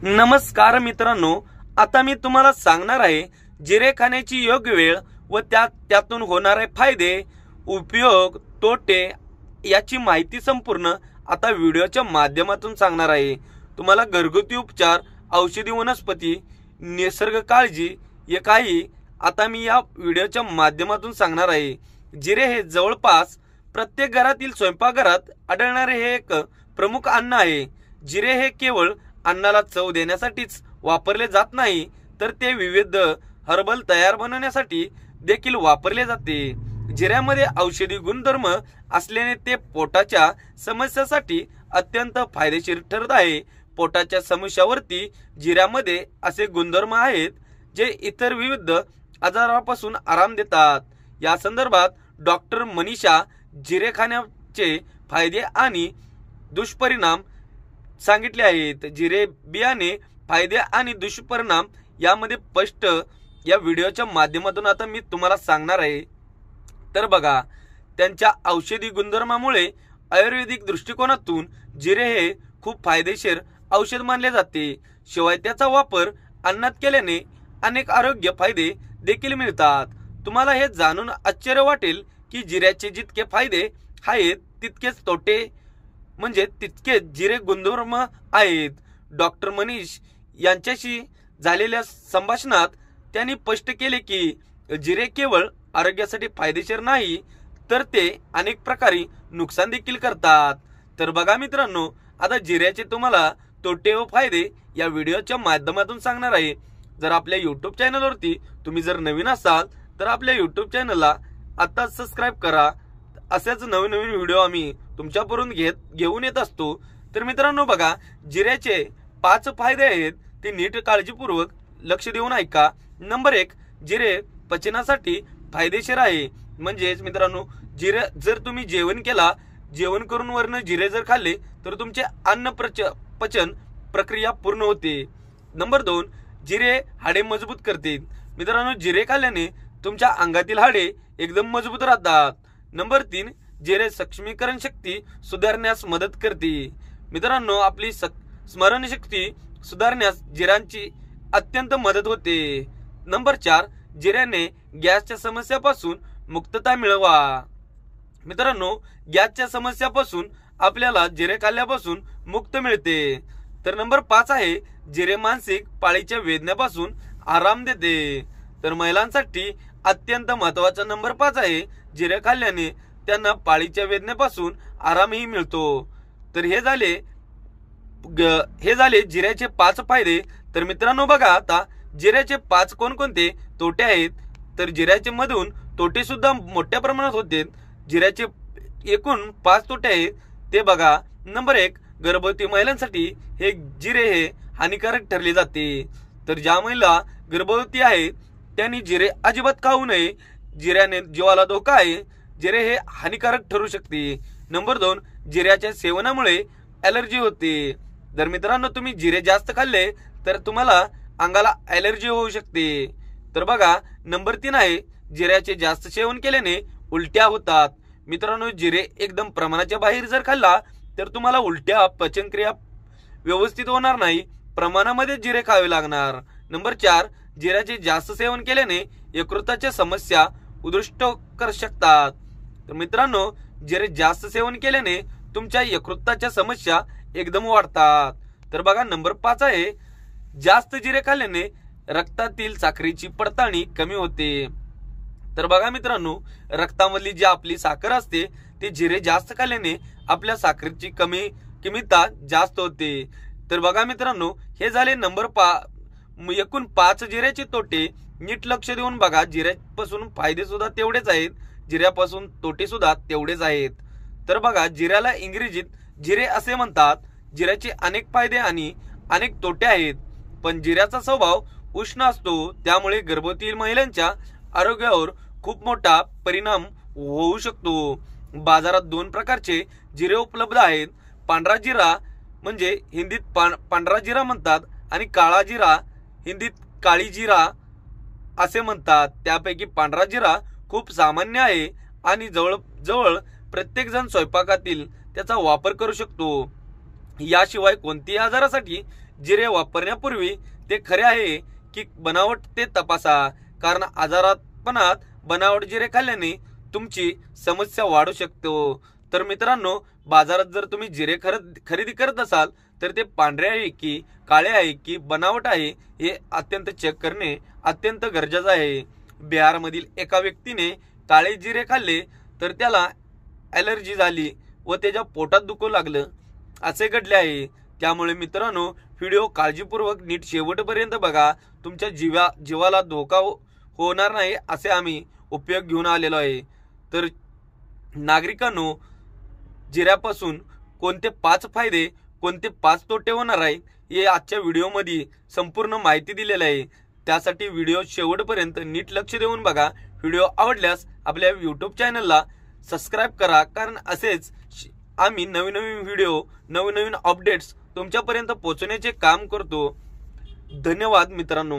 नमस्कार मित्रांनो, आता मी तुम्हाला सांगणार आहे जिरे खाण्याची योग्य वेळ व त्यातून होणारे फायदे, उपयोग, तोटे याची माहिती संपूर्ण आता व्हिडिओच्या माध्यमातून सांगणार आहे। तुम्हाला घरगुती उपचार, औषधी वनस्पती, निसर्ग काळजी हे काही आता मी या व्हिडिओच्या माध्यमातून सांगणार आहे। जिरे हे जवळपास प्रत्येक घरातील स्वयंपाकघरात आढळणारे हे एक प्रमुख अन्न आहे। जिरे हे केवळ अन्नाला चव देण्यासाठीच वापरले जात नाही, तर ते विविध हर्बल तयार बनवण्यासाठी देखील वापरले जाते। जिऱ्यामध्ये औषधी गुणधर्म असल्याने ते पोटाच्या समस्यासाठी अत्यंत फायदेशीर ठरत आहे। पोटाच्या समस्यावरती जिऱ्यामध्ये असे गुणधर्म आहेत जे इतर विविध आजारांपासून आराम देतात। या संदर्भात डॉक्टर मनीषा जिरे खाण्याचे फायदे आणि दुष्परिणाम सांगितले आहेत। जिरे बियाणे फायदे आणि दुष्परिणाम यामध्ये स्पष्ट या व्हिडिओच्या माध्यमातून आता मी तुम्हाला सांगणार आहे। तर बघा, त्यांच्या औषधी गुणधर्मामुळे आयुर्वेदिक दृष्टिकोनातून जिरे हे खूप फायदेशीर औषध मानले जाते। शिवाय त्याचा वापर अन्नात केल्याने अनेक आरोग्य फायदे देखील मिळतात। तुम्हाला हे जाणून आश्चर्य वाटेल की जिऱ्याचे जितके फायदे आहेत तितकेच तोटे म्हणजे तितके जिरे गुणधर्म आहेत। डॉक्टर मनीष यांच्याशी झालेल्या संभाषणात त्यांनी स्पष्ट केले की जिरे केवळ आरोग्यासाठी फायदेशीर नाही, तर ते अनेक प्रकारे नुकसान देखील करतात। तर बघा मित्रांनो, आता जिऱ्याचे तुम्हाला तोटे व फायदे या व्हिडिओच्या माध्यमातून सांगणार आहे। जर आपल्या YouTube चॅनलवरती तुम्ही जर नवीन असाल तर आपल्या YouTube चॅनलला आता सबस्क्राइब करा। असेच नवीन व्हिडिओ आम्ही तुमच्यापर्यंत घेऊन येत असतो। तर मित्रांनो बघा, जिऱ्याचे 5 फायदे आहेत, ते नीट काळजीपूर्वक लक्ष देऊन ऐका। नंबर 1, जिरे पचनासाठी फायदेशीर आहे। म्हणजेच मित्रांनो, जिरे जर तुम्ही जेवण करून वरनं जिरे जर खाल्ले तर तुमचे अन्न पचन प्रक्रिया पूर्ण होते। नंबर 2, जिरे हाडे मजबूत करते। मित्रांनो, जिरे खाल्ल्याने तुमच्या अंगातील हाडे एकदम मजबूत राहतात। नंबर 3, जिरे सक्षमीकरण शक्ती सुधारण्यास मदत करते। मित्रांनो, आपली स्मरणशक्ती सुधारण्यास जिऱ्यांची अत्यंत मदत होते। नंबर 4, जिऱ्याने गॅसच्या समस्यापासून मुक्तता मिळवा। मित्रांनो, गॅसच्या समस्यापासून आपल्याला जिरे खाल्ल्यापासून मुक्त मिळते। तर नंबर 5 आहे, जिरे मानसिक पाळीच्या वेदनेपासून आराम देते। तर महिलांसाठी अत्यंत महत्त्वाचा नंबर 5 आहे, जिरे खाल्ल्याने त्यांना पाळीच्या वेदनेपासून आरामही मिळतो। तर हे झाले जिऱ्याचे 5 फायदे। तर मित्रांनो बघा, आता जिऱ्याचे 5 कोणकोणते तोटे आहेत। तर जिऱ्याचे मधून तोटे सुद्धा मोठ्या प्रमाणात होते। जिऱ्याचे एकूण 5 तोटे आहेत ते बघा। नंबर 1, गर्भवती महिलांसाठी हे जिरे हे हानिकारक ठरले जाते। तर ज्या महिला गर्भवती आहेत त्यांनी जिरे अजिबात खाऊ नये। जिऱ्याने जीवाला धोका आहे, जिरे हे हानिकारक ठरू शकते। नंबर 2, जिऱ्याच्या सेवनामुळे ॲलर्जी होते। जर मित्रांनो तुम्ही जिरे जास्त खाल्ले तर तुम्हाला अंगाला ॲलर्जी होऊ शकते। तर बघा, नंबर 3 आहे, जिऱ्याचे जास्त सेवन केल्याने उलट्या होतात। मित्रांनो, जिरे एकदम प्रमाणाच्या बाहेर जर खाल्ला तर तुम्हाला उलट्या, पचनक्रिया व्यवस्थित होणार नाही, प्रमाणामध्ये जिरे खावे लागणार। नंबर 4, जिऱ्याचे जास्त सेवन केल्याने यकृताच्या समस्या उद्ध्वस्त करू शकतात। तर मित्रांनो, जिरे जास्त सेवन केल्याने तुमच्या यकृताच्या समस्या एकदम वाढतात। तर बघा, नंबर 5 आहे, जास्त जिरे खाल्ल्याने रक्तातील साखरेची पडताळणी कमी होते। तर बघा मित्रांनो, रक्तामधली जी आपली साखर असते ते जिरे जास्त खाल्ल्याने आपल्या साखरेची किमता जास्त होते। तर बघा मित्रांनो, हे झाले एकूण 5 जिऱ्याचे तोटे। नीट लक्ष देऊन बघा, जिऱ्यापासून फायदे सुद्धा तेवढेच आहेत, जिऱ्यापासून तोटे सुद्धा तेवढेच आहेत। तर बघा, जिऱ्याला इंग्रजीत जिरे असे म्हणतात। जिऱ्याचे अनेक फायदे आणि अनेक तोटे आहेत, पण जिऱ्याचा स्वभाव उष्ण असतो, त्यामुळे गर्भवती महिलांच्या आरोग्यावर खूप मोठा परिणाम होऊ शकतो। बाजारात 2 प्रकारचे जिरे उपलब्ध आहेत। पांढरा जिरा म्हणजे हिंदीत पांढरा जिरा म्हणतात आणि काळा जिरा हिंदीत काळी जिरा असे म्हणतात। त्यापैकी पांढरा जिरा खूप सामान्य आहे आणि जवळ प्रत्येक जण स्वयंपाकातील त्याचा वापर करू शकतो। याशिवाय कोणत्याही आजारासाठी जिरे वापरण्यापूर्वी ते खरे आहे की बनावट ते तपासा, कारण आजारापणात बनावट जिरे खाल्ल्याने तुमची समस्या वाढू शकतो। तर मित्रांनो, बाजारात जर तुम्ही जिरे खरेदी करत असाल तर ते पांढरे आहे की काळे आहे की बनावट आहे हे अत्यंत चेक करणे अत्यंत गरजेचं आहे। बिहारमधील एका व्यक्तीने काळे जिरे खाल्ले तर त्याला ॲलर्जी झाली व त्याच्या पोटात दुखू लागलं असे घडले आहे। त्यामुळे मित्रांनो, व्हिडिओ काळजीपूर्वक नीट शेवटपर्यंत बघा। तुमच्या जीवाला धोका होणार नाही असे आम्ही उपयोग घेऊन आलेलो आहे। तर नागरिकांनो, जिऱ्यापासून कोणते 5 फायदे कोणते 5 तोटे होणार आहे हे आजच्या व्हिडिओमध्ये संपूर्ण माहिती दिलेली आहे। त्यासाठी व्हिडिओ शेवटपर्यंत नीट लक्ष देऊन बघा। व्हिडिओ आवडल्यास आपल्या YouTube चॅनलला सबस्क्राइब करा, कारण असेच आम्ही नवीन व्हिडिओ नवीन अपडेट्स तुमच्यापर्यंत पोहोचवण्याचे काम करतो। धन्यवाद मित्रांनो।